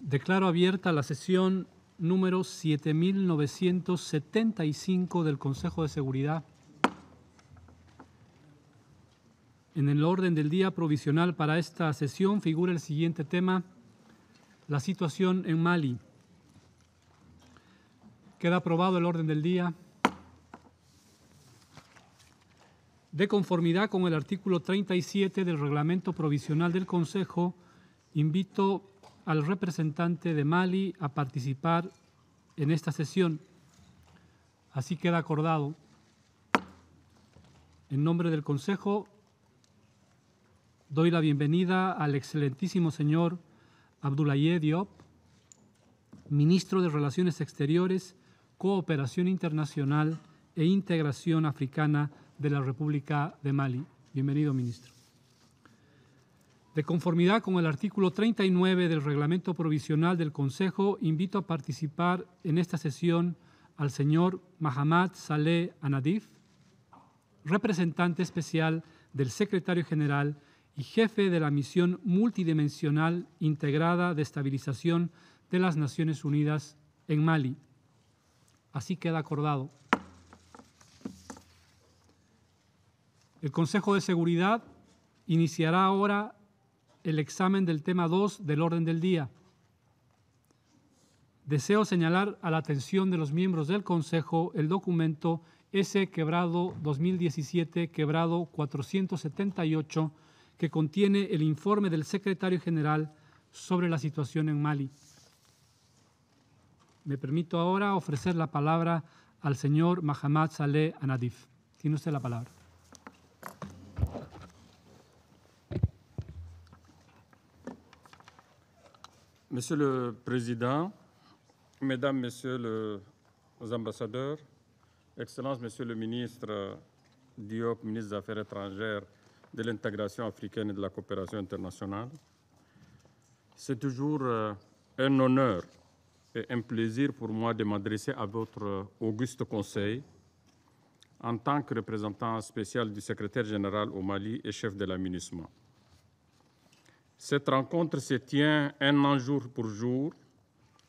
Declaro abierta la sesión número 7975 del Consejo de Seguridad. En el orden del día provisional para esta sesión figura el siguiente tema: la situación en Mali. Queda aprobado el orden del día. De conformidad con el artículo 37 del Reglamento Provisional del Consejo, invito al representante de Mali a participar en esta sesión. Así queda acordado. En nombre del Consejo, doy la bienvenida al excelentísimo señor Abdoulaye Diop, ministro de Relaciones Exteriores, Cooperación Internacional e Integración Africana de la República de Mali. Bienvenido, ministro. De conformidad con el artículo 39 del Reglamento Provisional del Consejo, invito a participar en esta sesión al señor Mahamat Saleh Anadif, representante especial del Secretario General y jefe de la Misión Multidimensional Integrada de Estabilización de las Naciones Unidas en Mali. Así queda acordado. El Consejo de Seguridad iniciará ahora el examen del tema 2 del orden del día. Deseo señalar a la atención de los miembros del Consejo el documento S/2017/478 que contiene el informe del Secretario General sobre la situación en Mali. Me permito ahora ofrecer la palabra al señor Mahamat Saleh Anadif. Tiene usted la palabra. Monsieur le Président, Mesdames, Messieurs les ambassadeurs, Excellences, Monsieur le ministre Diop, ministre des Affaires étrangères, de l'intégration africaine et de la coopération internationale, c'est toujours un honneur et un plaisir pour moi de m'adresser à votre auguste conseil en tant que représentant spécial du secrétaire général au Mali et chef de la MINUSMA. Cette rencontre se tient un an jour pour jour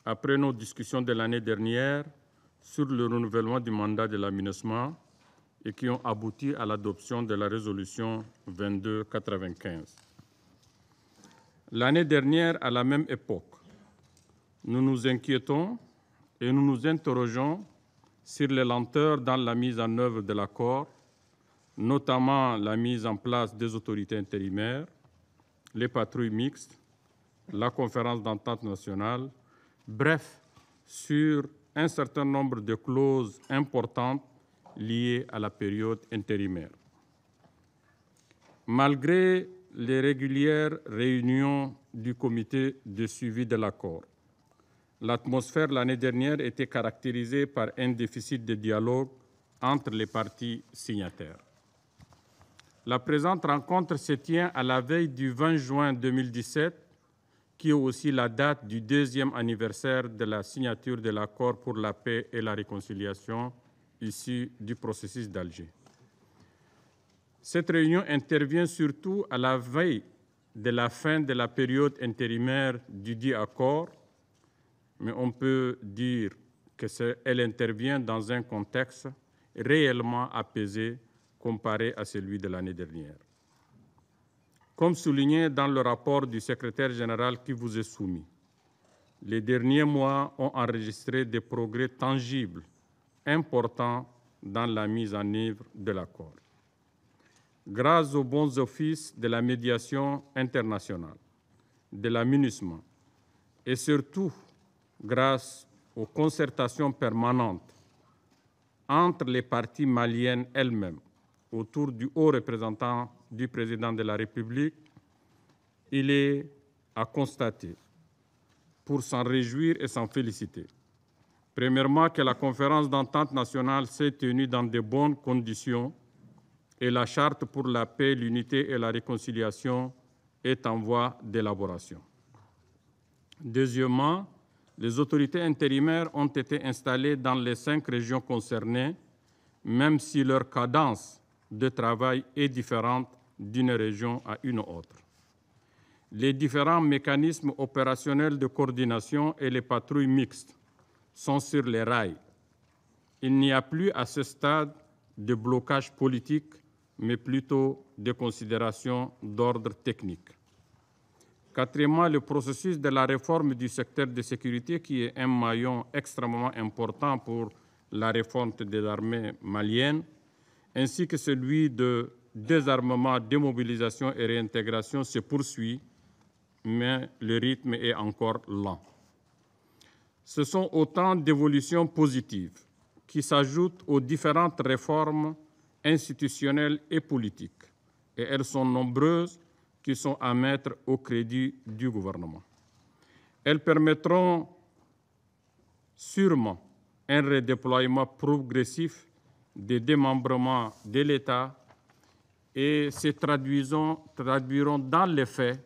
après nos discussions de l'année dernière sur le renouvellement du mandat de la MINUSMA et qui ont abouti à l'adoption de la résolution 2295. L'année dernière, à la même époque, nous nous inquiétons et nous nous interrogeons sur les lenteurs dans la mise en œuvre de l'accord, notamment la mise en place des autorités intérimaires, les patrouilles mixtes, la conférence d'entente nationale, bref, sur un certain nombre de clauses importantes liées à la période intérimaire. Malgré les régulières réunions du comité de suivi de l'accord, l'atmosphère l'année dernière était caractérisée par un déficit de dialogue entre les parties signataires. La présente rencontre se tient à la veille du 20 juin 2017, qui est aussi la date du 2e anniversaire de la signature de l'accord pour la paix et la réconciliation issu du processus d'Alger. Cette réunion intervient surtout à la veille de la fin de la période intérimaire du dit accord, mais on peut dire qu'elle intervient dans un contexte réellement apaisé comparé à celui de l'année dernière. Comme souligné dans le rapport du secrétaire général qui vous est soumis, les derniers mois ont enregistré des progrès tangibles, importants dans la mise en œuvre de l'accord. Grâce aux bons offices de la médiation internationale, de la MINUSMA, et surtout grâce aux concertations permanentes entre les parties maliennes elles-mêmes, autour du haut représentant du président de la République, il est à constater, pour s'en réjouir et s'en féliciter. Premièrement, que la conférence d'entente nationale s'est tenue dans de bonnes conditions et la charte pour la paix, l'unité et la réconciliation est en voie d'élaboration. Deuxièmement, les autorités intérimaires ont été installées dans les 5 régions concernées, même si leur cadence de travail est différente d'une région à une autre. les différents mécanismes opérationnels de coordination et les patrouilles mixtes sont sur les rails. Il n'y a plus à ce stade de blocage politique, mais plutôt de considérations d'ordre technique. Quatrièmement, le processus de la réforme du secteur de sécurité, qui est un maillon extrêmement important pour la réforme des armées maliennes, ainsi que celui de désarmement, démobilisation et réintégration se poursuit, mais le rythme est encore lent. Ce sont autant d'évolutions positives qui s'ajoutent aux différentes réformes institutionnelles et politiques, et elles sont nombreuses, qui sont à mettre au crédit du gouvernement. Elles permettront sûrement un redéploiement progressif des démembrements de l'État et se traduiront dans les faits,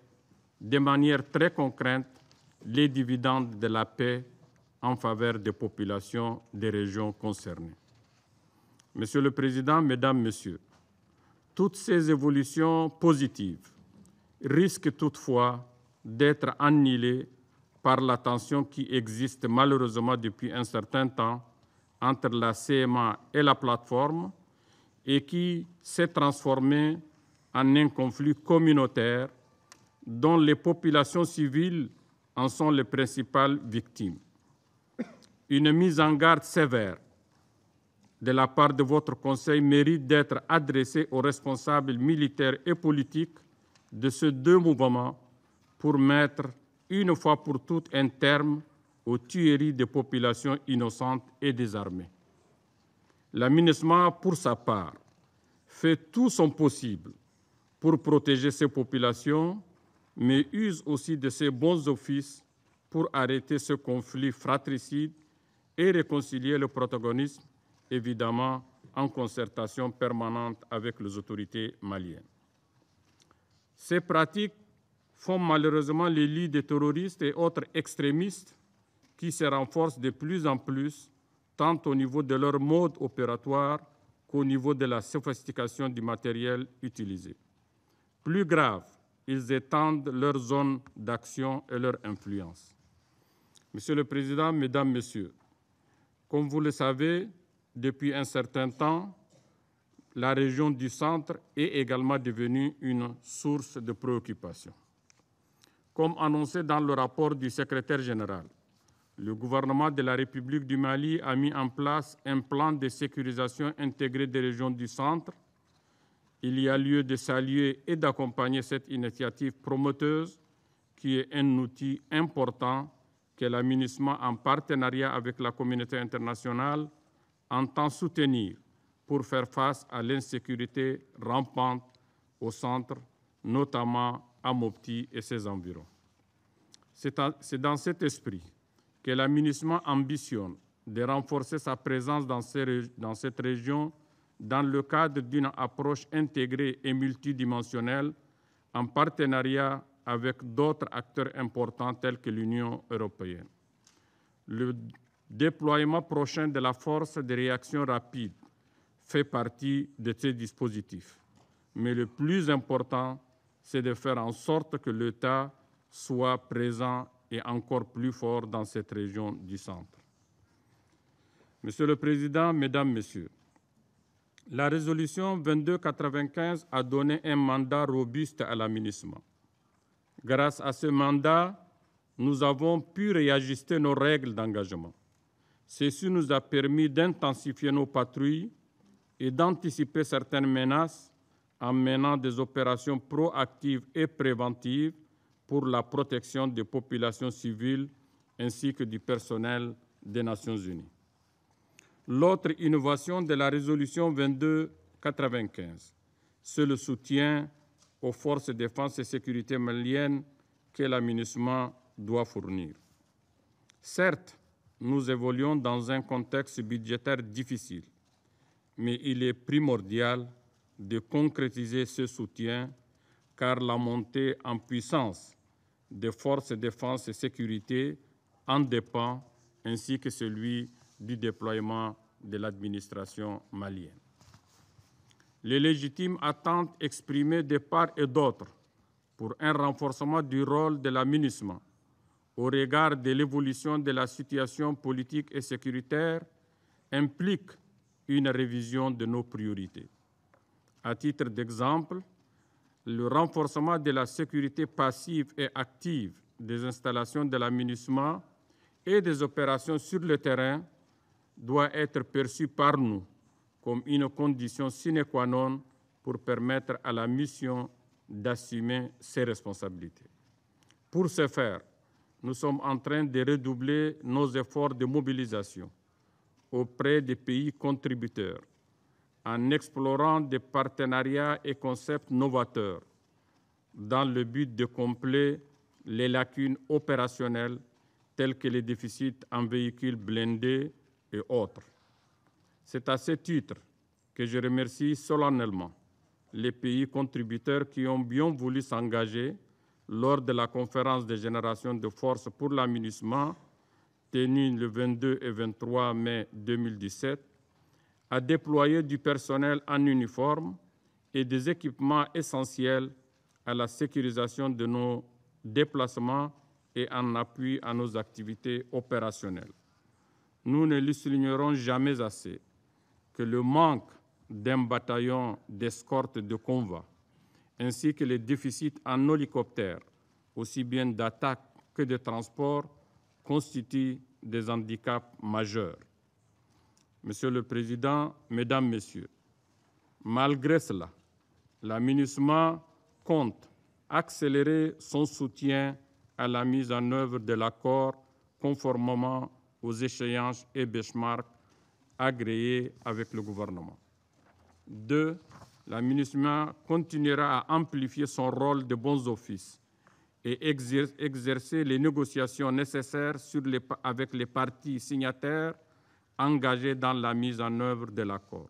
de manière très concrète, les dividendes de la paix en faveur des populations des régions concernées. Monsieur le Président, Mesdames, Messieurs, toutes ces évolutions positives risquent toutefois d'être annihilées par la tension qui existe malheureusement depuis un certain temps entre la CMA et la plateforme et qui s'est transformée en un conflit communautaire dont les populations civiles en sont les principales victimes. Une mise en garde sévère de la part de votre Conseil mérite d'être adressée aux responsables militaires et politiques de ces deux mouvements pour mettre une fois pour toutes un terme aux tueries des populations innocentes et désarmées. La MINUSMA, pour sa part, fait tout son possible pour protéger ces populations, mais use aussi de ses bons offices pour arrêter ce conflit fratricide et réconcilier le protagonisme, évidemment en concertation permanente avec les autorités maliennes. Ces pratiques font malheureusement les lits des terroristes et autres extrémistes qui se renforcent de plus en plus, tant au niveau de leur mode opératoire qu'au niveau de la sophistication du matériel utilisé. Plus grave, ils étendent leur zone d'action et leur influence. Monsieur le Président, Mesdames, Messieurs, comme vous le savez, depuis un certain temps, la région du centre est également devenue une source de préoccupation. Comme annoncé dans le rapport du secrétaire général, le gouvernement de la République du Mali a mis en place un plan de sécurisation intégré des régions du centre. Il y a lieu de saluer et d'accompagner cette initiative promoteuse qui est un outil important que la MINUSMA, en partenariat avec la communauté internationale, entend soutenir pour faire face à l'insécurité rampante au centre, notamment à Mopti et ses environs. C'est dans cet esprit que la MINUSMA ambitionne de renforcer sa présence dans cette région dans le cadre d'une approche intégrée et multidimensionnelle en partenariat avec d'autres acteurs importants tels que l'Union européenne. Le déploiement prochain de la force de réaction rapide fait partie de ces dispositifs. Mais le plus important, c'est de faire en sorte que l'État soit présent et encore plus fort dans cette région du centre. Monsieur le Président, Mesdames, Messieurs, la résolution 2295 a donné un mandat robuste à la MINUSMA. Grâce à ce mandat, nous avons pu réajuster nos règles d'engagement. Ceci nous a permis d'intensifier nos patrouilles et d'anticiper certaines menaces en menant des opérations proactives et préventives pour la protection des populations civiles ainsi que du personnel des Nations unies. L'autre innovation de la résolution 2295, c'est le soutien aux forces de défense et sécurité maliennes que la MINUSMA doit fournir. Certes, nous évoluons dans un contexte budgétaire difficile, mais il est primordial de concrétiser ce soutien car la montée en puissance des forces de défense et sécurité en dépend, ainsi que celui du déploiement de l'administration malienne. Les légitimes attentes exprimées de part et d'autre pour un renforcement du rôle de la MINUSMA au regard de l'évolution de la situation politique et sécuritaire implique une révision de nos priorités. À titre d'exemple, le renforcement de la sécurité passive et active des installations de la MINUSMA et des opérations sur le terrain doit être perçu par nous comme une condition sine qua non pour permettre à la mission d'assumer ses responsabilités. Pour ce faire, nous sommes en train de redoubler nos efforts de mobilisation auprès des pays contributeurs en explorant des partenariats et concepts novateurs dans le but de combler les lacunes opérationnelles telles que les déficits en véhicules blindés et autres. C'est à ce titre que je remercie solennellement les pays contributeurs qui ont bien voulu s'engager lors de la conférence des générations de forces pour la MINUSMA, tenue le 22 et 23 mai 2017, à déployer du personnel en uniforme et des équipements essentiels à la sécurisation de nos déplacements et en appui à nos activités opérationnelles. Nous ne le soulignerons jamais assez que le manque d'un bataillon d'escorte de convoi ainsi que les déficits en hélicoptères, aussi bien d'attaque que de transport, constituent des handicaps majeurs. Monsieur le Président, Mesdames, Messieurs, malgré cela, la MINUSMA compte accélérer son soutien à la mise en œuvre de l'accord conformément aux échéances et benchmarks agréés avec le gouvernement. 2. La MINUSMA continuera à amplifier son rôle de bons offices et exercer les négociations nécessaires avec les parties signataires engagés dans la mise en œuvre de l'accord.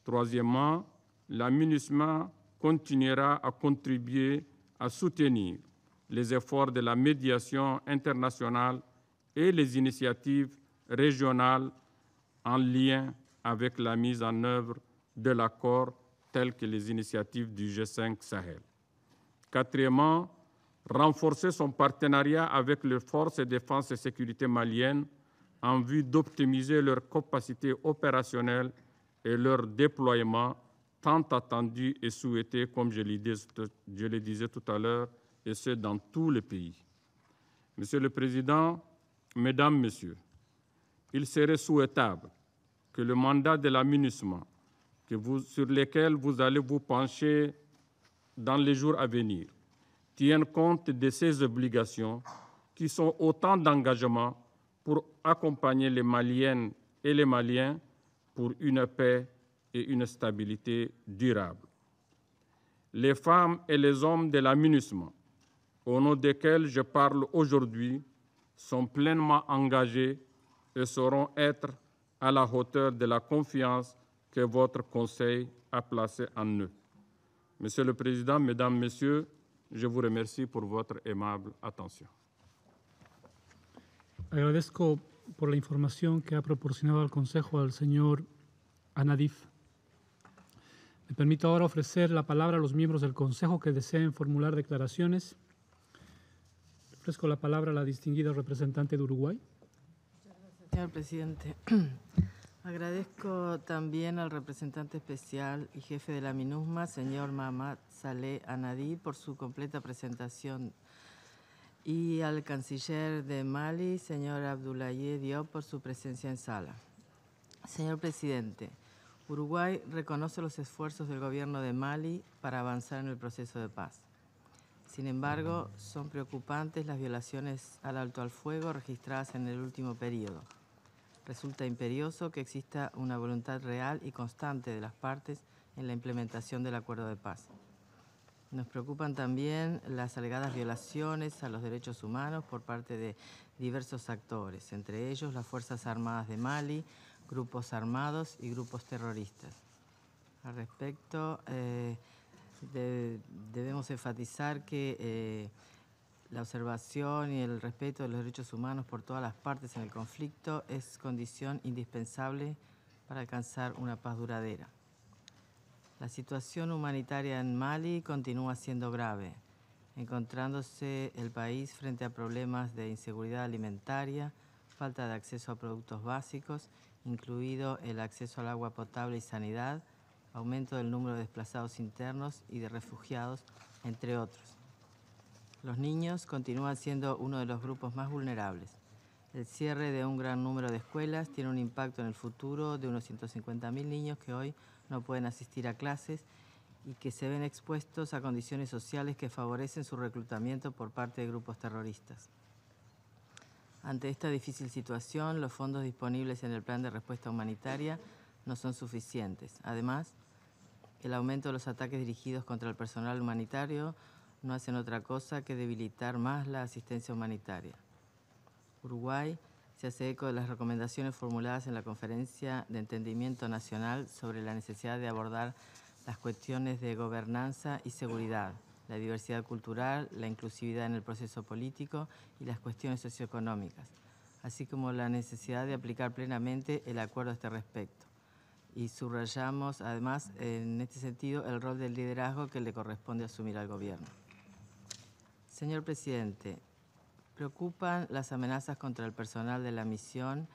Troisièmement, la MINUSMA continuera à contribuer à soutenir les efforts de la médiation internationale et les initiatives régionales en lien avec la mise en œuvre de l'accord, telles que les initiatives du G5 Sahel. Quatrièmement, renforcer son partenariat avec les forces de défense et sécurité maliennes en vue d'optimiser leurs capacités opérationnelles et leur déploiement tant attendu et souhaité, comme je le disais tout à l'heure, et ce, dans tous les pays. Monsieur le Président, Mesdames, Messieurs, il serait souhaitable que le mandat de la MINUSMA, sur lequel vous allez vous pencher dans les jours à venir, tienne compte de ces obligations qui sont autant d'engagements pour accompagner les Maliennes et les Maliens pour une paix et une stabilité durable. Les femmes et les hommes de la MINUSMA, au nom desquels je parle aujourd'hui, sont pleinement engagés et sauront être à la hauteur de la confiance que votre Conseil a placée en eux. Monsieur le Président, Mesdames, Messieurs, je vous remercie por votre aimable atención. Agradezco por la información que ha proporcionado al Consejo al señor Anadif. Me permito ahora ofrecer la palabra a los miembros del Consejo que deseen formular declaraciones. Ofrezco la palabra a la distinguida representante de Uruguay. Muchas gracias, señor presidente. Agradezco también al representante especial y jefe de la MINUSMA, señor Mahamat Saleh Anadi, por su completa presentación, y al canciller de Mali, señor Abdoulaye Diop, por su presencia en sala. Señor presidente, Uruguay reconoce los esfuerzos del gobierno de Mali para avanzar en el proceso de paz. Sin embargo, son preocupantes las violaciones al alto al fuego registradas en el último periodo. Resulta imperioso que exista una voluntad real y constante de las partes en la implementación del acuerdo de paz. Nos preocupan también las alegadas violaciones a los derechos humanos por parte de diversos actores, entre ellos las Fuerzas Armadas de Mali, grupos armados y grupos terroristas. Al respecto, debemos enfatizar que la observación y el respeto de los derechos humanos por todas las partes en el conflicto es condición indispensable para alcanzar una paz duradera. La situación humanitaria en Mali continúa siendo grave. encontrándose el país frente a problemas de inseguridad alimentaria, falta de acceso a productos básicos, incluido el acceso al agua potable y sanidad, aumento del número de desplazados internos y de refugiados, entre otros. Los niños continúan siendo uno de los grupos más vulnerables. El cierre de un gran número de escuelas tiene un impacto en el futuro de unos 150.000 niños que hoy no pueden asistir a clases y que se ven expuestos a condiciones sociales que favorecen su reclutamiento por parte de grupos terroristas. Ante esta difícil situación, los fondos disponibles en el Plan de Respuesta Humanitaria no son suficientes. Además, el aumento de los ataques dirigidos contra el personal humanitario no hacen otra cosa que debilitar más la asistencia humanitaria. Uruguay se hace eco de las recomendaciones formuladas en la Conferencia de Entendimiento Nacional sobre la necesidad de abordar las cuestiones de gobernanza y seguridad, la diversidad cultural, la inclusividad en el proceso político y las cuestiones socioeconómicas, así como la necesidad de aplicar plenamente el acuerdo a este respecto. Y subrayamos, además, en este sentido, el rol del liderazgo que le corresponde asumir al Gobierno. Señor Presidente, preocupan las amenazas contra el personal de la misión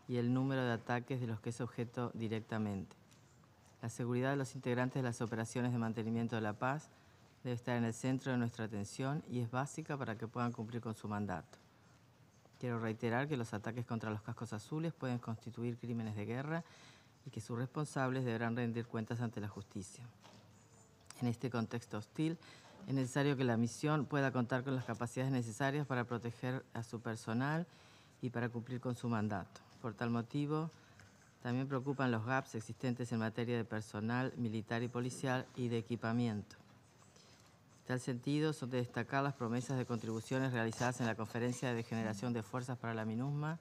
y el número de ataques de los que es objeto directamente. La seguridad de los integrantes de las operaciones de mantenimiento de la paz debe estar en el centro de nuestra atención y es básica para que puedan cumplir con su mandato. Quiero reiterar que los ataques contra los cascos azules pueden constituir crímenes de guerra y que sus responsables deberán rendir cuentas ante la justicia. En este contexto hostil, es necesario que la misión pueda contar con las capacidades necesarias para proteger a su personal y para cumplir con su mandato. Por tal motivo, también preocupan los gaps existentes en materia de personal militar y policial y de equipamiento. En tal sentido, son de destacar las promesas de contribuciones realizadas en la Conferencia de Generación de Fuerzas para la MINUSMA,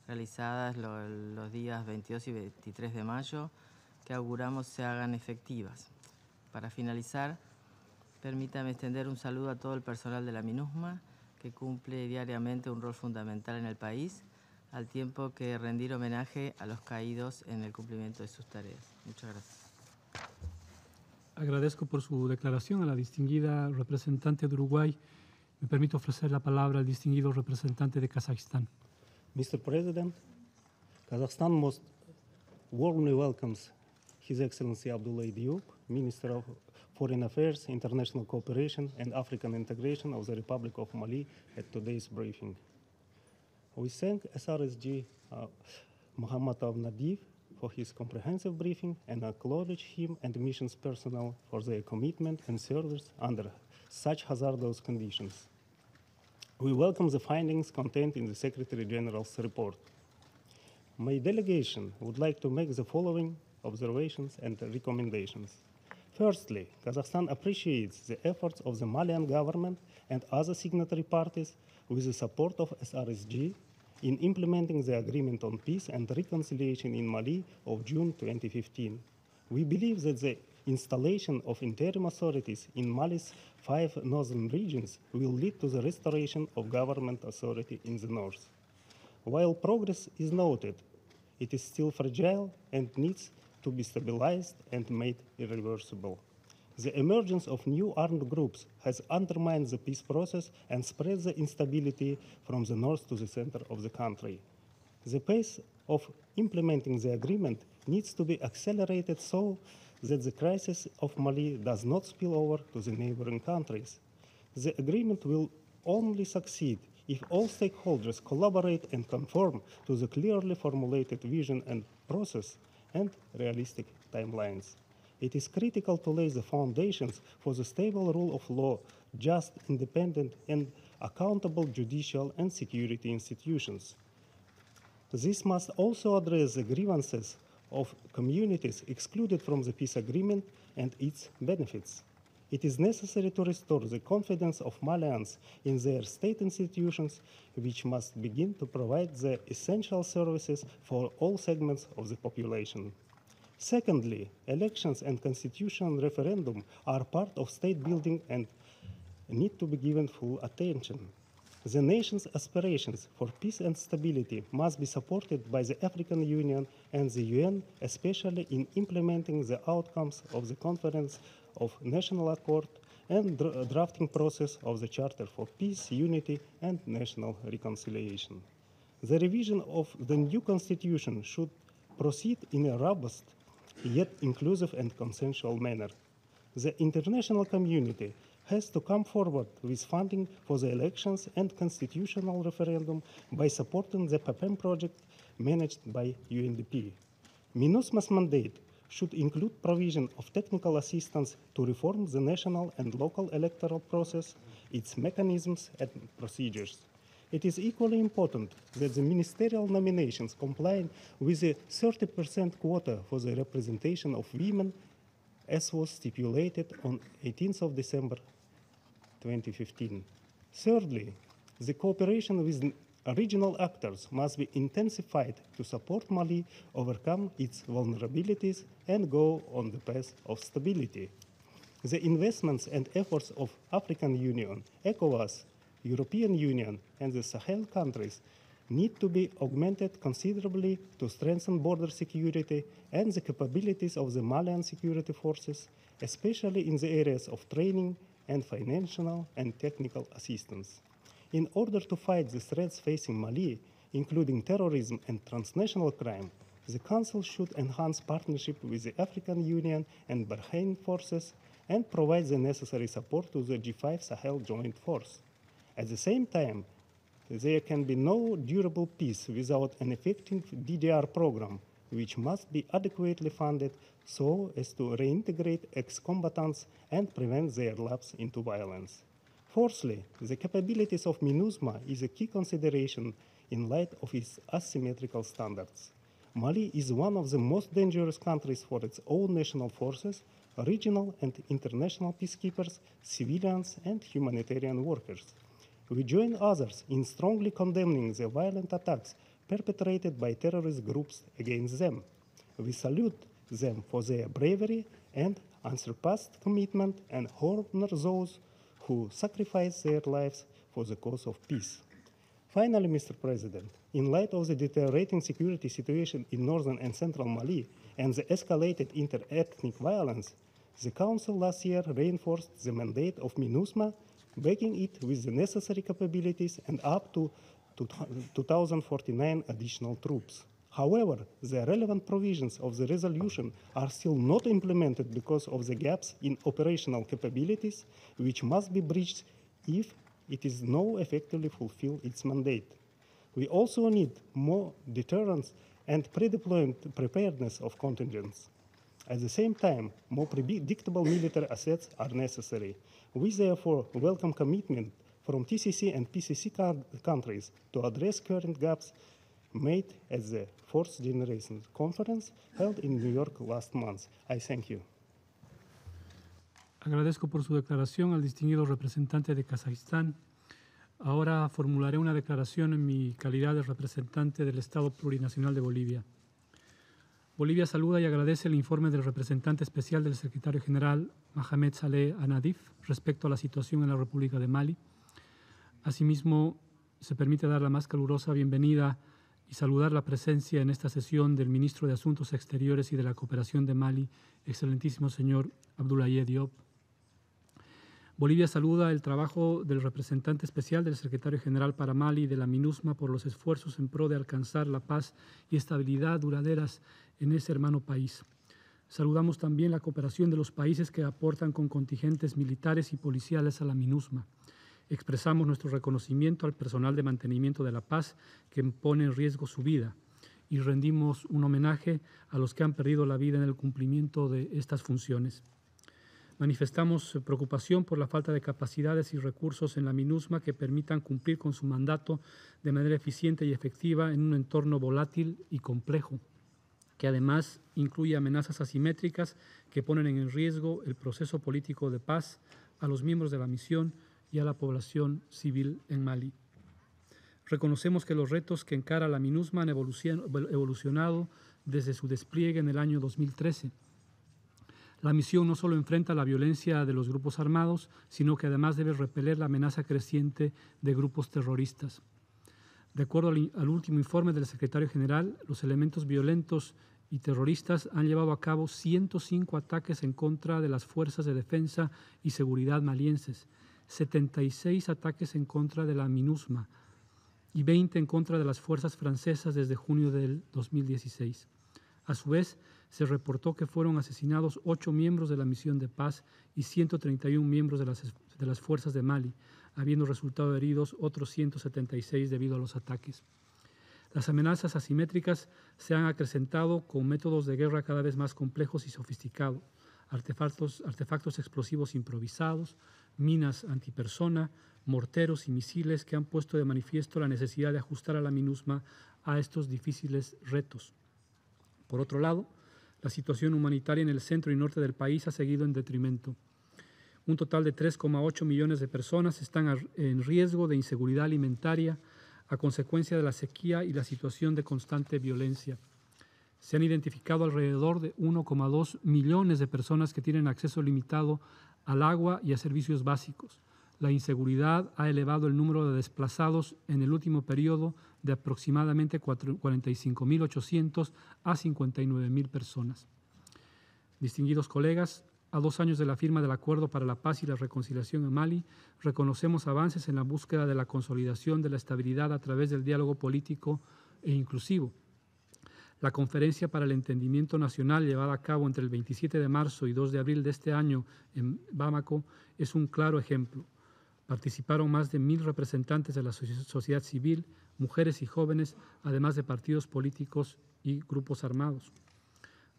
realizadas los días 22 y 23 de mayo, que auguramos se hagan efectivas. Para finalizar, permítame extender un saludo a todo el personal de la MINUSMA, que cumple diariamente un rol fundamental en el país, al tiempo que rendir homenaje a los caídos en el cumplimiento de sus tareas. Muchas gracias. Agradezco por su declaración a la distinguida representante de Uruguay. Me permito ofrecer la palabra al distinguido representante de Kazajistán. Mr. President, Kazakhstan most warmly welcomes His Excellency Abdullah Diop, Minister of Foreign Affairs, International Cooperation and African Integration of the Republic of Mali at today's briefing. We thank SRSG Mohammad Al-Nadif for his comprehensive briefing and acknowledge him and the mission's personnel for their commitment and service under such hazardous conditions. We welcome the findings contained in the Secretary General's report. My delegation would like to make the following observations and recommendations. Firstly, Kazakhstan appreciates the efforts of the Malian government and other signatory parties with the support of SRSG in implementing the Agreement on Peace and Reconciliation in Mali of June 2015. We believe that the installation of interim authorities in Mali's 5 northern regions will lead to the restoration of government authority in the north. While progress is noted, it is still fragile and needs to be stabilized and made irreversible. The emergence of new armed groups has undermined the peace process and spread the instability from the north to the center of the country. The pace of implementing the agreement needs to be accelerated so that the crisis of Mali does not spill over to the neighboring countries. The agreement will only succeed if all stakeholders collaborate and conform to the clearly formulated vision and process and realistic timelines. It is critical to lay the foundations for the stable rule of law, just, independent, and accountable judicial and security institutions. This must also address the grievances of communities excluded from the peace agreement and its benefits. It is necessary to restore the confidence of Malians in their state institutions, which must begin to provide the essential services for all segments of the population. Secondly, elections and constitutional referendum are part of state building and need to be given full attention. The nation's aspirations for peace and stability must be supported by the African Union and the UN, especially in implementing the outcomes of the Conference of National Accord and drafting process of the Charter for Peace, Unity, and National Reconciliation. The revision of the new constitution should proceed in a robust, yet inclusive and consensual manner. The international community has to come forward with funding for the elections and constitutional referendum by supporting the PAPM project managed by UNDP. MINUSMA's mandate should include provision of technical assistance to reform the national and local electoral process, its mechanisms and procedures. It is equally important that the ministerial nominations comply with the 30% quota for the representation of women as was stipulated on 18th of December 2015. Thirdly, the cooperation with regional actors must be intensified to support Mali overcome its vulnerabilities and go on the path of stability. The investments and efforts of African Union, ECOWAS, European Union, and the Sahel countries need to be augmented considerably to strengthen border security and the capabilities of the Malian security forces, especially in the areas of training and financial and technical assistance. In order to fight the threats facing Mali, including terrorism and transnational crime, the Council should enhance partnership with the African Union and Bahrain forces and provide the necessary support to the G5 Sahel Joint Force. At the same time, there can be no durable peace without an effective DDR program, which must be adequately funded so as to reintegrate ex-combatants and prevent their lapse into violence. Fourthly, the capabilities of MINUSMA is a key consideration in light of its asymmetrical standards. Mali is one of the most dangerous countries for its own national forces, regional and international peacekeepers, civilians, and humanitarian workers. We join others in strongly condemning the violent attacks perpetrated by terrorist groups against them. We salute them for their bravery and unsurpassed commitment and honor those who sacrifice their lives for the cause of peace. Finally, Mr. President, in light of the deteriorating security situation in northern and central Mali and the escalated inter-ethnic violence, the Council last year reinforced the mandate of MINUSMA, backing it with the necessary capabilities and up to 2,049 additional troops. However, the relevant provisions of the resolution are still not implemented because of the gaps in operational capabilities, which must be bridged if it is not effectively fulfill its mandate. We also need more deterrence and pre-deployment preparedness of contingents. At the same time, more predictable military assets are necessary. We therefore welcome commitment from TCC and PCC countries to address current gaps made at the Fourth Generation Conference held in New York last month. I thank you. Agradezco por su declaración al distinguido representante de Kazajistán. Ahora formularé una declaración en mi calidad de representante del Estado Plurinacional de Bolivia. Bolivia saluda y agradece el informe del representante especial del secretario general Mohamed Saleh Anadif respecto a la situación en la República de Mali. Asimismo, se permite dar la más calurosa bienvenida y saludar la presencia en esta sesión del ministro de Asuntos Exteriores y de la Cooperación de Mali, excelentísimo señor Abdoulaye Diop. Bolivia saluda el trabajo del representante especial del secretario general para Mali y de la MINUSMA por los esfuerzos en pro de alcanzar la paz y estabilidad duraderas en ese hermano país. Saludamos también la cooperación de los países que aportan con contingentes militares y policiales a la MINUSMA. Expresamos nuestro reconocimiento al personal de mantenimiento de la paz que pone en riesgo su vida y rendimos un homenaje a los que han perdido la vida en el cumplimiento de estas funciones. Manifestamos preocupación por la falta de capacidades y recursos en la MINUSMA que permitan cumplir con su mandato de manera eficiente y efectiva en un entorno volátil y complejo, que además incluye amenazas asimétricas que ponen en riesgo el proceso político de paz, a los miembros de la misión y a la población civil en Mali. Reconocemos que los retos que encara la MINUSMA han evolucionado desde su despliegue en el año 2013. La misión no solo enfrenta la violencia de los grupos armados, sino que además debe repeler la amenaza creciente de grupos terroristas. De acuerdo al último informe del secretario general, los elementos violentos y terroristas han llevado a cabo 105 ataques en contra de las fuerzas de defensa y seguridad malienses, 76 ataques en contra de la MINUSMA y 20 en contra de las fuerzas francesas desde junio del 2016. A su vez, se reportó que fueron asesinados 8 miembros de la misión de paz y 131 miembros de las fuerzas de Mali, habiendo resultado heridos otros 176 debido a los ataques. Las amenazas asimétricas se han acrecentado con métodos de guerra cada vez más complejos y sofisticados, artefactos explosivos improvisados, minas antipersona, morteros y misiles que han puesto de manifiesto la necesidad de ajustar a la MINUSMA a estos difíciles retos. Por otro lado, la situación humanitaria en el centro y norte del país ha seguido en detrimento. Un total de 3,8 millones de personas están en riesgo de inseguridad alimentaria a consecuencia de la sequía y la situación de constante violencia. Se han identificado alrededor de 1,2 millones de personas que tienen acceso limitado al agua y a servicios básicos. La inseguridad ha elevado el número de desplazados en el último periodo de aproximadamente 45.800 a 59.000 personas. Distinguidos colegas, a 2 años de la firma del Acuerdo para la Paz y la Reconciliación en Mali, reconocemos avances en la búsqueda de la consolidación de la estabilidad a través del diálogo político e inclusivo. La Conferencia para el Entendimiento Nacional, llevada a cabo entre el 27 de marzo y 2 de abril de este año en Bamako, es un claro ejemplo. Participaron más de 1.000 representantes de la sociedad civil, mujeres y jóvenes, además de partidos políticos y grupos armados.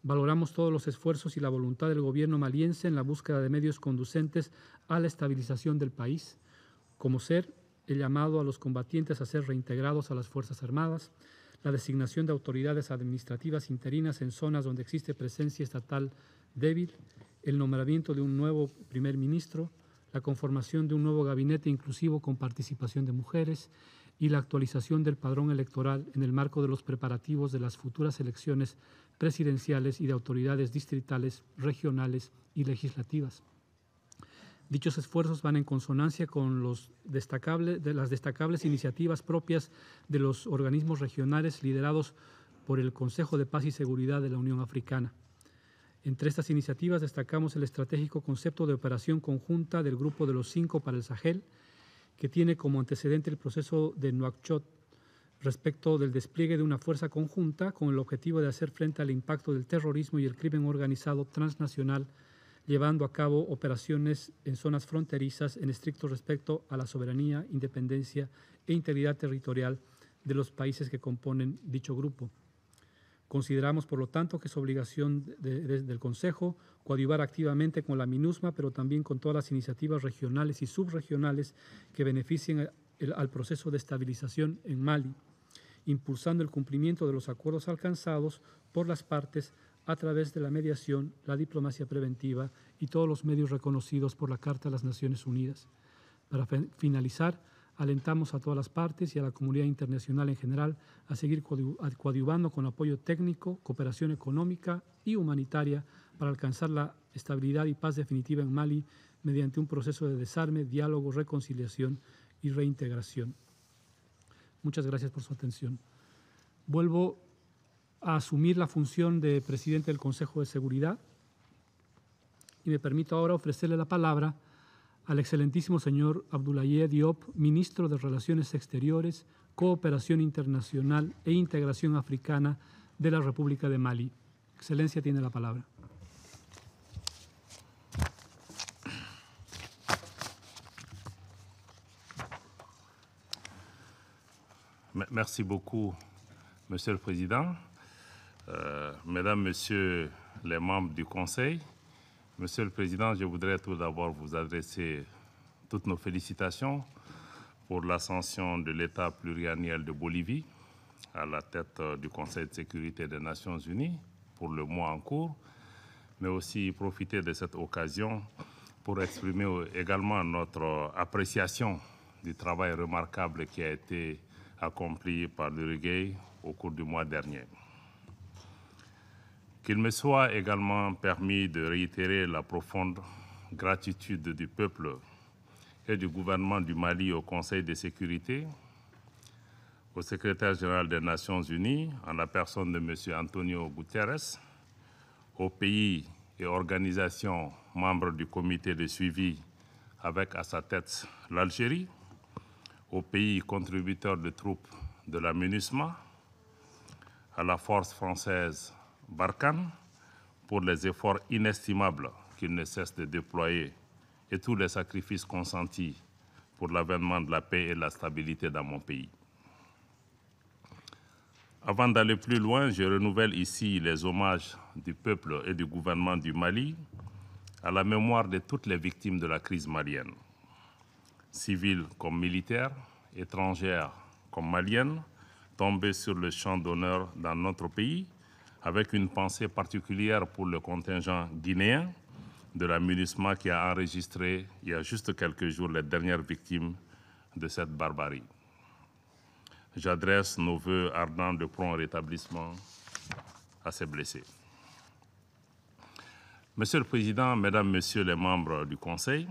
Valoramos todos los esfuerzos y la voluntad del gobierno maliense en la búsqueda de medios conducentes a la estabilización del país, como ser el llamado a los combatientes a ser reintegrados a las Fuerzas Armadas, la designación de autoridades administrativas interinas en zonas donde existe presencia estatal débil, el nombramiento de un nuevo primer ministro, la conformación de un nuevo gabinete inclusivo con participación de mujeres y la actualización del padrón electoral en el marco de los preparativos de las futuras elecciones presidenciales y de autoridades distritales, regionales y legislativas. Dichos esfuerzos van en consonancia con las destacables iniciativas propias de los organismos regionales liderados por el Consejo de Paz y Seguridad de la Unión Africana. Entre estas iniciativas destacamos el estratégico concepto de operación conjunta del Grupo de los 5 para el Sahel, que tiene como antecedente el proceso de Nouakchott respecto del despliegue de una fuerza conjunta con el objetivo de hacer frente al impacto del terrorismo y el crimen organizado transnacional, llevando a cabo operaciones en zonas fronterizas en estricto respeto a la soberanía, independencia e integridad territorial de los países que componen dicho grupo. Consideramos, por lo tanto, que es obligación del Consejo coadyuvar activamente con la MINUSMA, pero también con todas las iniciativas regionales y subregionales que beneficien al proceso de estabilización en Mali, impulsando el cumplimiento de los acuerdos alcanzados por las partes a través de la mediación, la diplomacia preventiva y todos los medios reconocidos por la Carta de las Naciones Unidas. Para finalizar, alentamos a todas las partes y a la comunidad internacional en general a seguir coadyuvando con apoyo técnico, cooperación económica y humanitaria para alcanzar la estabilidad y paz definitiva en Mali mediante un proceso de desarme, diálogo, reconciliación y reintegración. Muchas gracias por su atención. Vuelvo a asumir la función de presidente del Consejo de Seguridad y me permito ahora ofrecerle la palabra al excelentísimo señor Abdoulaye Diop, ministro de Relaciones Exteriores, Cooperación Internacional e Integración Africana de la República de Mali. Excelencia, tiene la palabra. Merci beaucoup, Monsieur le Président. Mesdames, Messieurs les membres du Conseil, Monsieur le Président, je voudrais tout d'abord vous adresser toutes nos félicitations pour l'ascension de l'État pluriannuel de Bolivie à la tête du Conseil de sécurité des Nations Unies pour le mois en cours, mais aussi profiter de cette occasion pour exprimer également notre appréciation du travail remarquable qui a été accompli par l'Uruguay au cours du mois dernier. Qu'il me soit également permis de réitérer la profonde gratitude du peuple et du gouvernement du Mali au Conseil de sécurité, au secrétaire général des Nations Unies, en la personne de M. Antonio Guterres, aux pays et organisations membres du comité de suivi avec à sa tête l'Algérie, aux pays contributeurs de troupes de la MINUSMA, à la force française Barkhane pour les efforts inestimables qu'ils ne cessent de déployer et tous les sacrifices consentis pour l'avènement de la paix et de la stabilité dans mon pays. Avant d'aller plus loin, je renouvelle ici les hommages du peuple et du gouvernement du Mali à la mémoire de toutes les victimes de la crise malienne, civiles comme militaires, étrangères comme maliennes, tombées sur le champ d'honneur dans notre pays, avec une pensée particulière pour le contingent guinéen de la MINUSMA qui a enregistré il y a juste quelques jours les dernières victimes de cette barbarie. J'adresse nos vœux ardents de prompt rétablissement à ces blessés. Monsieur le Président, Mesdames, Messieurs les membres du Conseil,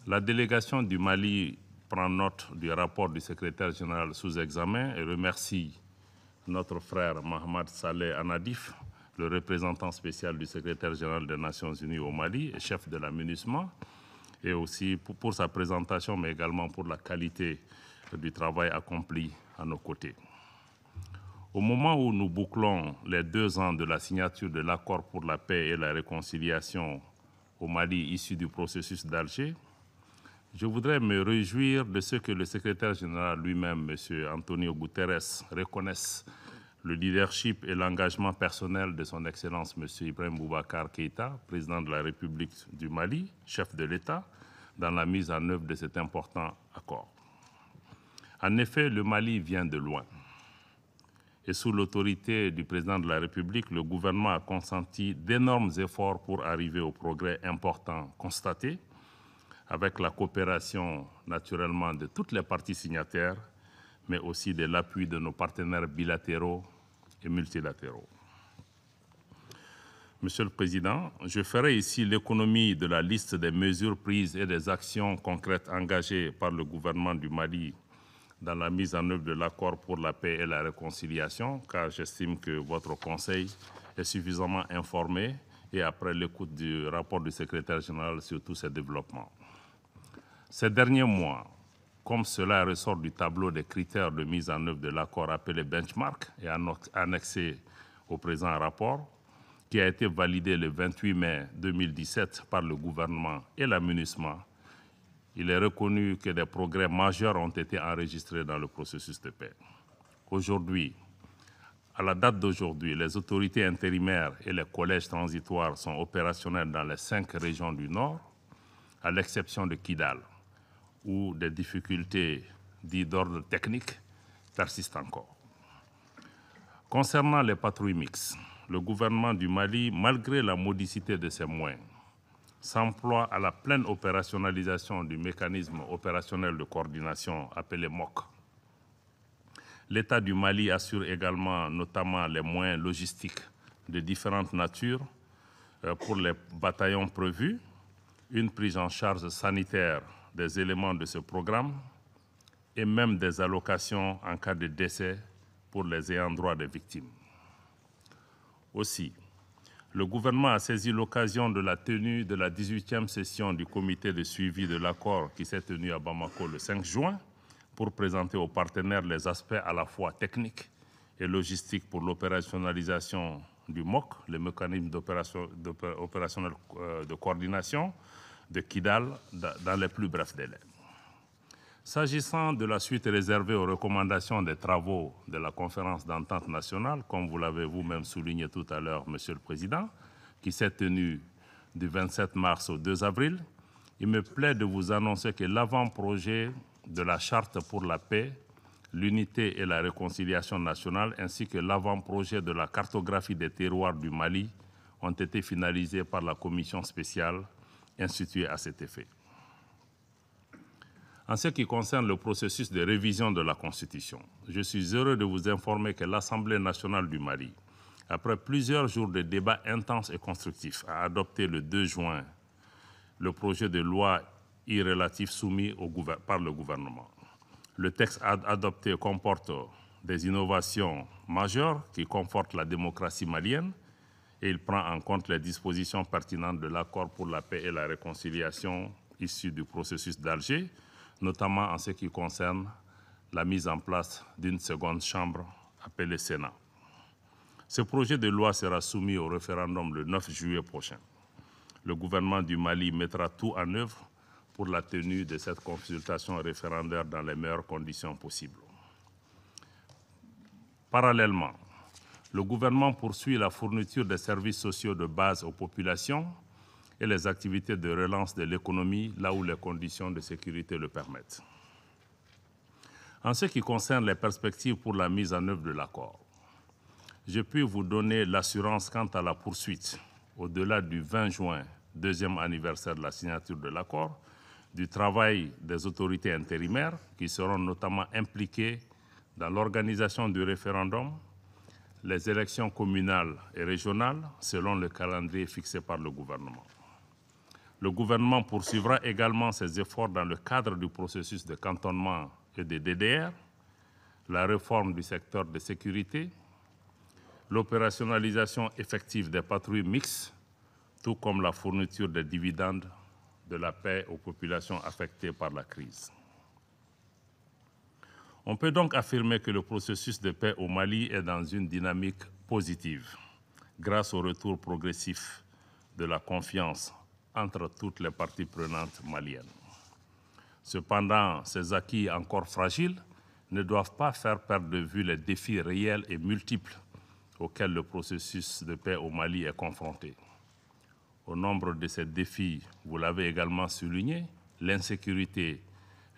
la délégation du Mali prend note du rapport du secrétaire général sous examen et remercie notre frère Mohamed Saleh Anadif, le représentant spécial du secrétaire général des Nations Unies au Mali et chef de la MINUSMA, et aussi pour sa présentation, mais également pour la qualité du travail accompli à nos côtés. Au moment où nous bouclons les 2 ans de la signature de l'accord pour la paix et la réconciliation au Mali issu du processus d'Alger, je voudrais me réjouir de ce que le secrétaire général lui-même, M. Antonio Guterres, reconnaisse le leadership et l'engagement personnel de son Excellence M. Ibrahim Boubacar Keïta, président de la République du Mali, chef de l'État, dans la mise en œuvre de cet important accord. En effet, le Mali vient de loin. Et sous l'autorité du président de la République, le gouvernement a consenti d'énormes efforts pour arriver au progrès important constaté, avec la coopération naturellement de toutes les parties signataires, mais aussi de l'appui de nos partenaires bilatéraux et multilatéraux. Monsieur le Président, je ferai ici l'économie de la liste des mesures prises et des actions concrètes engagées par le gouvernement du Mali dans la mise en œuvre de l'accord pour la paix et la réconciliation, car j'estime que votre Conseil est suffisamment informé et après l'écoute du rapport du secrétaire général sur tous ces développements. Ces derniers mois, comme cela ressort du tableau des critères de mise en œuvre de l'accord appelé benchmark et annexé au présent rapport, qui a été validé le 28 mai 2017 par le gouvernement et la MINUSMA, il est reconnu que des progrès majeurs ont été enregistrés dans le processus de paix. Aujourd'hui, à la date d'aujourd'hui, les autorités intérimaires et les collèges transitoires sont opérationnels dans les 5 régions du Nord, à l'exception de Kidal, où des difficultés dites d'ordre technique persistent encore. Concernant les patrouilles mixtes, le gouvernement du Mali, malgré la modicité de ses moyens, s'emploie à la pleine opérationnalisation du mécanisme opérationnel de coordination appelé MOC. L'État du Mali assure également notamment les moyens logistiques de différentes natures pour les bataillons prévus, une prise en charge sanitaire des éléments de ce programme et même des allocations en cas de décès pour les ayants droit des victimes. Aussi, le gouvernement a saisi l'occasion de la tenue de la 18e session du comité de suivi de l'accord qui s'est tenu à Bamako le 5 juin pour présenter aux partenaires les aspects à la fois techniques et logistiques pour l'opérationnalisation du MOC, le mécanisme opérationnel de coordination de Kidal, dans les plus brefs délais. S'agissant de la suite réservée aux recommandations des travaux de la conférence d'entente nationale, comme vous l'avez vous-même souligné tout à l'heure, Monsieur le Président, qui s'est tenue du 27 mars au 2 avril, il me plaît de vous annoncer que l'avant-projet de la Charte pour la paix, l'unité et la réconciliation nationale, ainsi que l'avant-projet de la cartographie des terroirs du Mali ont été finalisés par la commission spéciale instituée à cet effet. En ce qui concerne le processus de révision de la Constitution, je suis heureux de vous informer que l'Assemblée nationale du Mali, après plusieurs jours de débats intenses et constructifs, a adopté le 2 juin le projet de loi relatif soumis par le gouvernement. Le texte adopté comporte des innovations majeures qui confortent la démocratie malienne et il prend en compte les dispositions pertinentes de l'accord pour la paix et la réconciliation issu du processus d'Alger, notamment en ce qui concerne la mise en place d'une seconde chambre appelée Sénat. Ce projet de loi sera soumis au référendum le 9 juillet prochain. Le gouvernement du Mali mettra tout en œuvre pour la tenue de cette consultation référendaire dans les meilleures conditions possibles. Parallèlement, le gouvernement poursuit la fourniture des services sociaux de base aux populations et les activités de relance de l'économie là où les conditions de sécurité le permettent. En ce qui concerne les perspectives pour la mise en œuvre de l'accord, je puis vous donner l'assurance quant à la poursuite, au-delà du 20 juin, deuxième anniversaire de la signature de l'accord, du travail des autorités intérimaires qui seront notamment impliquées dans l'organisation du référendum, les élections communales et régionales selon le calendrier fixé par le gouvernement. Le gouvernement poursuivra également ses efforts dans le cadre du processus de cantonnement et de DDR, la réforme du secteur de sécurité, l'opérationnalisation effective des patrouilles mixtes, tout comme la fourniture des dividendes de la paix aux populations affectées par la crise. On peut donc affirmer que le processus de paix au Mali est dans une dynamique positive, grâce au retour progressif de la confiance entre toutes les parties prenantes maliennes. Cependant, ces acquis encore fragiles ne doivent pas faire perdre de vue les défis réels et multiples auxquels le processus de paix au Mali est confronté. Au nombre de ces défis, vous l'avez également souligné, l'insécurité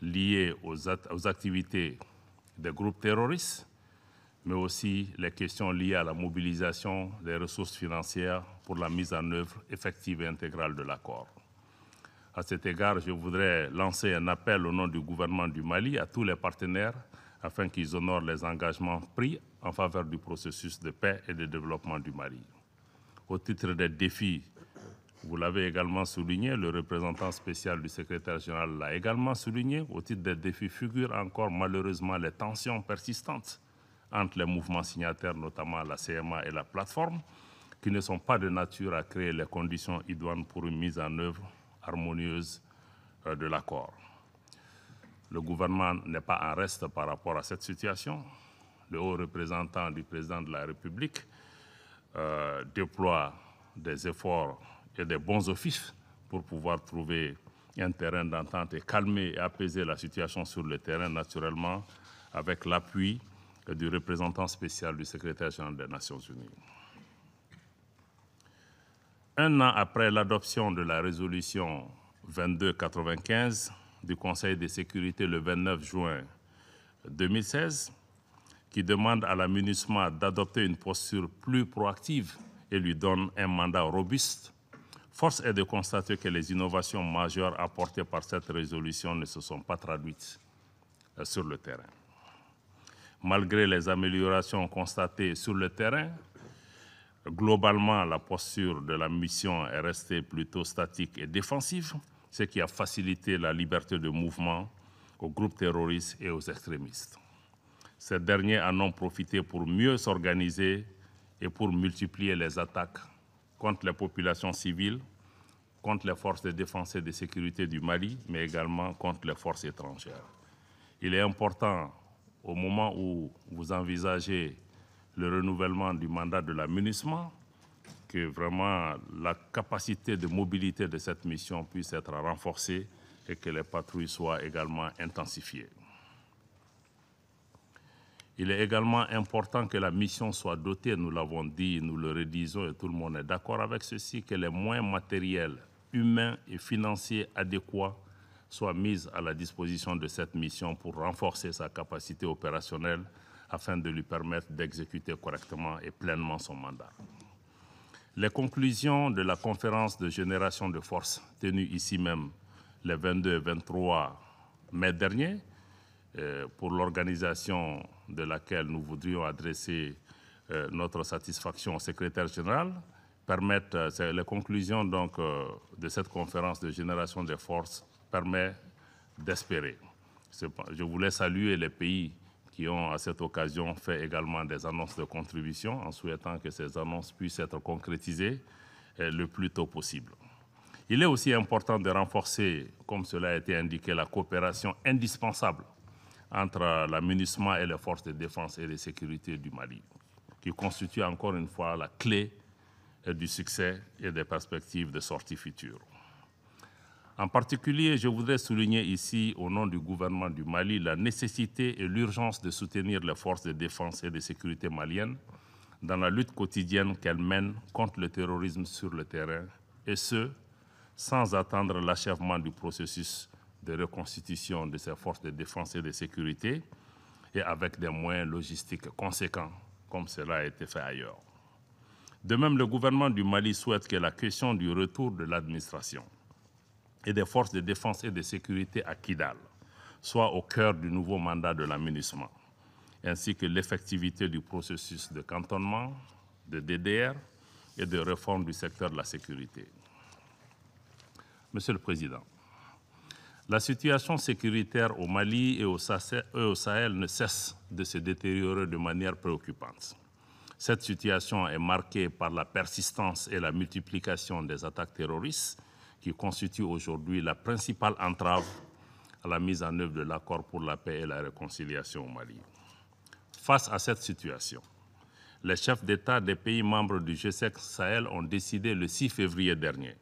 liée aux activités des groupes terroristes, mais aussi les questions liées à la mobilisation des ressources financières pour la mise en œuvre effective et intégrale de l'accord. À cet égard, je voudrais lancer un appel au nom du gouvernement du Mali à tous les partenaires afin qu'ils honorent les engagements pris en faveur du processus de paix et de développement du Mali. Au titre des défis, vous l'avez également souligné, le représentant spécial du secrétaire général l'a également souligné, au titre des défis figurent encore malheureusement les tensions persistantes entre les mouvements signataires, notamment la CMA et la plateforme, qui ne sont pas de nature à créer les conditions idoines pour une mise en œuvre harmonieuse de l'accord. Le gouvernement n'est pas en reste par rapport à cette situation. Le haut représentant du président de la République déploie des efforts et des bons offices pour pouvoir trouver un terrain d'entente et calmer et apaiser la situation sur le terrain, naturellement, avec l'appui du représentant spécial du secrétaire général des Nations Unies. Un an après l'adoption de la résolution 2295 du Conseil de sécurité le 29 juin 2016, qui demande à la MINUSMA d'adopter une posture plus proactive et lui donne un mandat robuste, force est de constater que les innovations majeures apportées par cette résolution ne se sont pas traduites sur le terrain. Malgré les améliorations constatées sur le terrain, globalement, la posture de la mission est restée plutôt statique et défensive, ce qui a facilité la liberté de mouvement aux groupes terroristes et aux extrémistes. Ces derniers en ont profité pour mieux s'organiser et pour multiplier les attaques contre les populations civiles, contre les forces de défense et de sécurité du Mali, mais également contre les forces étrangères. Il est important, au moment où vous envisagez le renouvellement du mandat de la MINUSMA, que vraiment la capacité de mobilité de cette mission puisse être renforcée et que les patrouilles soient également intensifiées. Il est également important que la mission soit dotée, nous l'avons dit, nous le redisons et tout le monde est d'accord avec ceci, que les moyens matériels, humains et financiers adéquats soient mis à la disposition de cette mission pour renforcer sa capacité opérationnelle afin de lui permettre d'exécuter correctement et pleinement son mandat. Les conclusions de la conférence de génération de forces tenue ici même les 22 et 23 mai dernier, pour l'organisation de laquelle nous voudrions adresser notre satisfaction au secrétaire général, permettent, les conclusions donc, de cette conférence de génération des forces permettent d'espérer. Je voulais saluer les pays qui ont à cette occasion fait également des annonces de contribution en souhaitant que ces annonces puissent être concrétisées le plus tôt possible. Il est aussi important de renforcer, comme cela a été indiqué, la coopération indispensable entre la MINUSMA et les forces de défense et de sécurité du Mali, qui constitue encore une fois la clé du succès et des perspectives de sortie future. En particulier, je voudrais souligner ici, au nom du gouvernement du Mali, la nécessité et l'urgence de soutenir les forces de défense et de sécurité maliennes dans la lutte quotidienne qu'elles mènent contre le terrorisme sur le terrain, et ce, sans attendre l'achèvement du processus de reconstitution de ces forces de défense et de sécurité, et avec des moyens logistiques conséquents, comme cela a été fait ailleurs. De même, le gouvernement du Mali souhaite que la question du retour de l'administration et des forces de défense et de sécurité à Kidal soit au cœur du nouveau mandat de la MINUSMA, ainsi que l'effectivité du processus de cantonnement, de DDR et de réforme du secteur de la sécurité. Monsieur le Président, la situation sécuritaire au Mali et au Sahel ne cesse de se détériorer de manière préoccupante. Cette situation est marquée par la persistance et la multiplication des attaques terroristes qui constituent aujourd'hui la principale entrave à la mise en œuvre de l'accord pour la paix et la réconciliation au Mali. Face à cette situation, les chefs d'État des pays membres du G5 Sahel ont décidé le 6 février dernier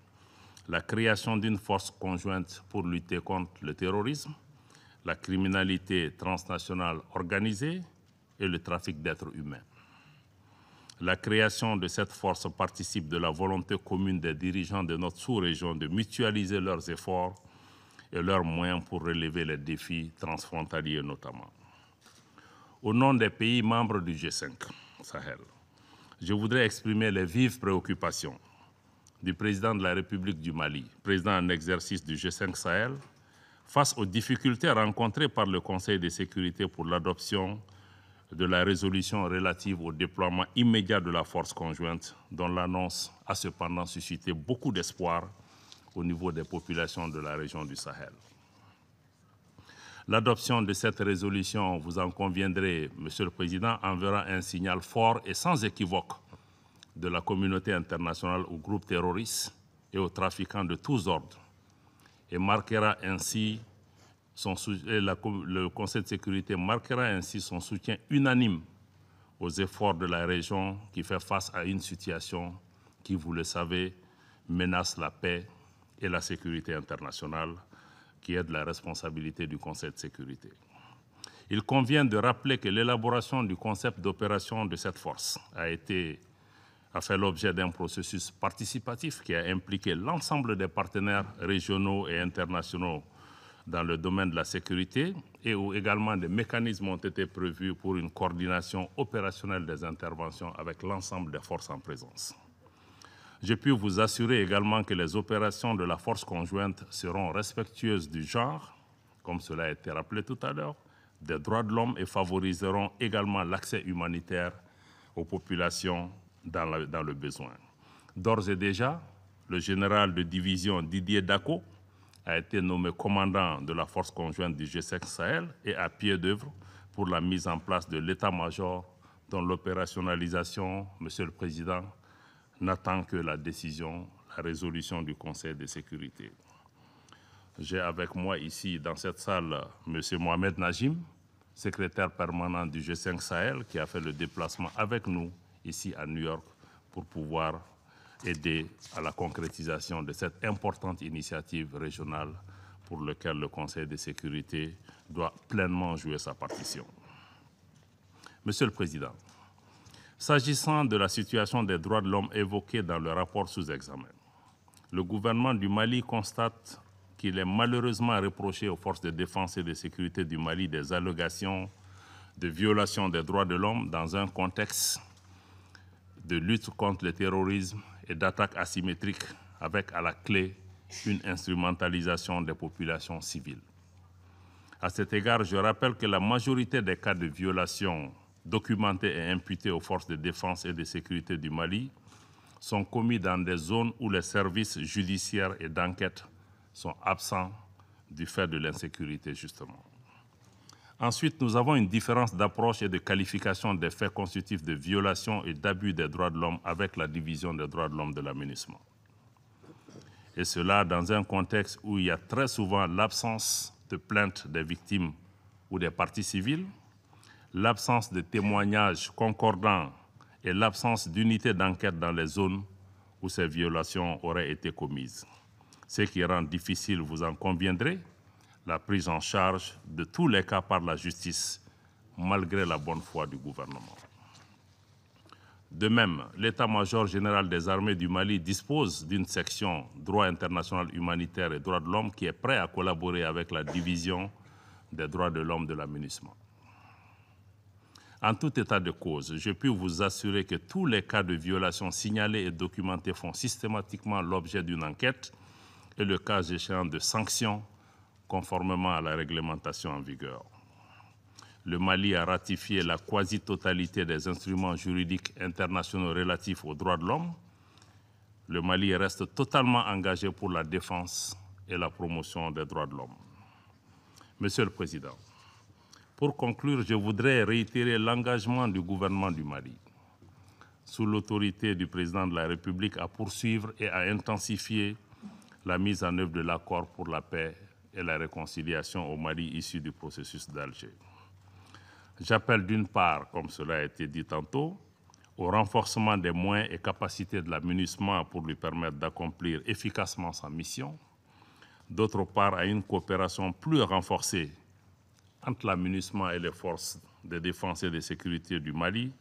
la création d'une force conjointe pour lutter contre le terrorisme, la criminalité transnationale organisée et le trafic d'êtres humains. La création de cette force participe de la volonté commune des dirigeants de notre sous-région de mutualiser leurs efforts et leurs moyens pour relever les défis transfrontaliers notamment. Au nom des pays membres du G5 Sahel, je voudrais exprimer les vives préoccupations du président de la République du Mali, président en exercice du G5 Sahel, face aux difficultés rencontrées par le Conseil de sécurité pour l'adoption de la résolution relative au déploiement immédiat de la force conjointe, dont l'annonce a cependant suscité beaucoup d'espoir au niveau des populations de la région du Sahel. L'adoption de cette résolution, vous en conviendrez, Monsieur le Président, enverra un signal fort et sans équivoque de la communauté internationale aux groupes terroristes et aux trafiquants de tous ordres, et marquera ainsi le Conseil de sécurité marquera ainsi son soutien unanime aux efforts de la région qui fait face à une situation qui, vous le savez, menace la paix et la sécurité internationale, qui est de la responsabilité du Conseil de sécurité. Il convient de rappeler que l'élaboration du concept d'opération de cette force a fait l'objet d'un processus participatif qui a impliqué l'ensemble des partenaires régionaux et internationaux dans le domaine de la sécurité, et où également des mécanismes ont été prévus pour une coordination opérationnelle des interventions avec l'ensemble des forces en présence. Je puis vous assurer également que les opérations de la force conjointe seront respectueuses du genre, comme cela a été rappelé tout à l'heure, des droits de l'homme, et favoriseront également l'accès humanitaire aux populations dans le besoin. D'ores et déjà, le général de division Didier Dako a été nommé commandant de la force conjointe du G5 Sahel et à pied d'œuvre pour la mise en place de l'état-major dont l'opérationnalisation, Monsieur le Président, n'attend que la décision, la résolution du Conseil de sécurité. J'ai avec moi ici, dans cette salle, M. Mohamed Najim, secrétaire permanent du G5 Sahel, qui a fait le déplacement avec nous ici à New York pour pouvoir aider à la concrétisation de cette importante initiative régionale pour laquelle le Conseil de sécurité doit pleinement jouer sa partition. Monsieur le Président, s'agissant de la situation des droits de l'homme évoquée dans le rapport sous examen, le gouvernement du Mali constate qu'il est malheureusement reproché aux forces de défense et de sécurité du Mali des allégations de violation des droits de l'homme dans un contexte de lutte contre le terrorisme et d'attaques asymétriques, avec à la clé une instrumentalisation des populations civiles. À cet égard, je rappelle que la majorité des cas de violation documentés et imputés aux forces de défense et de sécurité du Mali sont commis dans des zones où les services judiciaires et d'enquête sont absents du fait de l'insécurité, justement. Ensuite, nous avons une différence d'approche et de qualification des faits constitutifs de violation et d'abus des droits de l'homme avec la division des droits de l'homme de la MINUSMA. Et cela dans un contexte où il y a très souvent l'absence de plainte des victimes ou des parties civiles, l'absence de témoignages concordants et l'absence d'unité d'enquête dans les zones où ces violations auraient été commises. Ce qui rend difficile, vous en conviendrez, la prise en charge de tous les cas par la justice, malgré la bonne foi du gouvernement. De même, l'état-major général des armées du Mali dispose d'une section droit international humanitaire et droits de l'homme qui est prêt à collaborer avec la division des droits de l'homme de la MINUSMA. En tout état de cause, je puis vous assurer que tous les cas de violation signalés et documentés font systématiquement l'objet d'une enquête et le cas échéant de sanctions conformément à la réglementation en vigueur. Le Mali a ratifié la quasi-totalité des instruments juridiques internationaux relatifs aux droits de l'homme. Le Mali reste totalement engagé pour la défense et la promotion des droits de l'homme. Monsieur le Président, pour conclure, je voudrais réitérer l'engagement du gouvernement du Mali, sous l'autorité du président de la République, à poursuivre et à intensifier la mise en œuvre de l'accord pour la paix et la réconciliation au Mali issu du processus d'Alger. J'appelle d'une part, comme cela a été dit tantôt, au renforcement des moyens et capacités de la MINUSMA pour lui permettre d'accomplir efficacement sa mission, d'autre part à une coopération plus renforcée entre la MINUSMA et les forces de défense et de sécurité du Mali,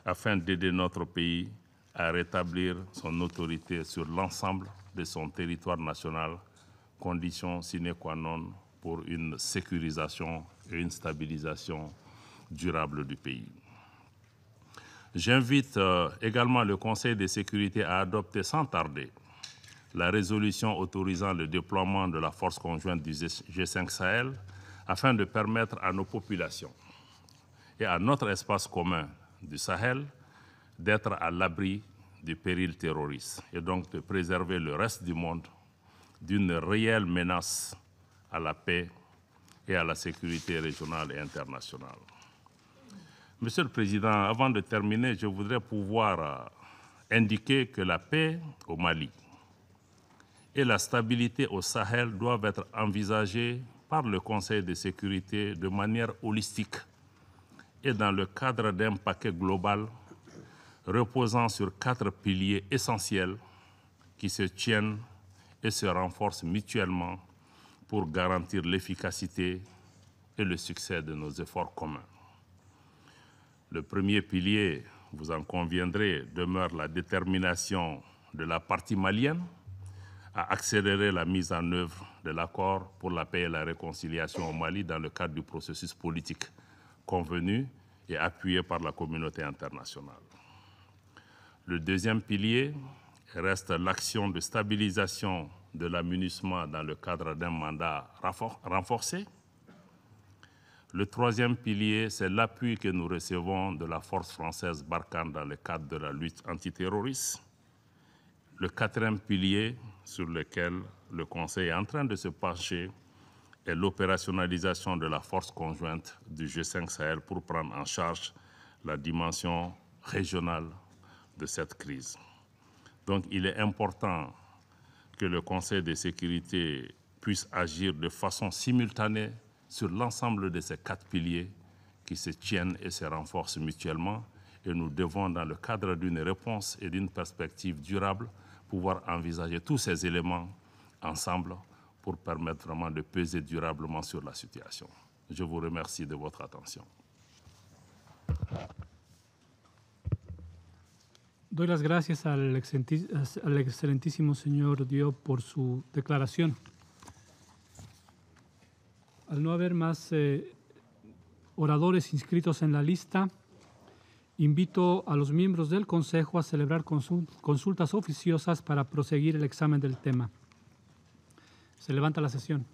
afin d'aider notre pays à rétablir son autorité sur l'ensemble de son territoire national, condition sine qua non pour une sécurisation et une stabilisation durable du pays. J'invite également le Conseil de sécurité à adopter sans tarder la résolution autorisant le déploiement de la force conjointe du G5 Sahel afin de permettre à nos populations et à notre espace commun du Sahel d'être à l'abri du péril terroriste et donc de préserver le reste du monde d'une réelle menace à la paix et à la sécurité régionale et internationale. Monsieur le Président, avant de terminer, je voudrais pouvoir indiquer que la paix au Mali et la stabilité au Sahel doivent être envisagées par le Conseil de sécurité de manière holistique et dans le cadre d'un paquet global reposant sur 4 piliers essentiels qui se tiennent et se renforcent mutuellement pour garantir l'efficacité et le succès de nos efforts communs. Le premier pilier, vous en conviendrez, demeure la détermination de la partie malienne à accélérer la mise en œuvre de l'accord pour la paix et la réconciliation au Mali dans le cadre du processus politique convenu et appuyé par la communauté internationale. Le deuxième pilier reste l'action de stabilisation de la MINUSMA dans le cadre d'un mandat renforcé. Le troisième pilier, c'est l'appui que nous recevons de la force française Barkhane dans le cadre de la lutte antiterroriste. Le quatrième pilier sur lequel le Conseil est en train de se pencher est l'opérationnalisation de la force conjointe du G5 Sahel pour prendre en charge la dimension régionale de cette crise. Donc il est important que le Conseil de sécurité puisse agir de façon simultanée sur l'ensemble de ces 4 piliers qui se tiennent et se renforcent mutuellement. Et nous devons, dans le cadre d'une réponse et d'une perspective durable, pouvoir envisager tous ces éléments ensemble pour permettre vraiment de peser durablement sur la situation. Je vous remercie de votre attention. Doy las gracias al excelentísimo señor Diop por su declaración. Al no haber más oradores inscritos en la lista, invito a los miembros del Consejo a celebrar consultas oficiosas para proseguir el examen del tema. Se levanta la sesión.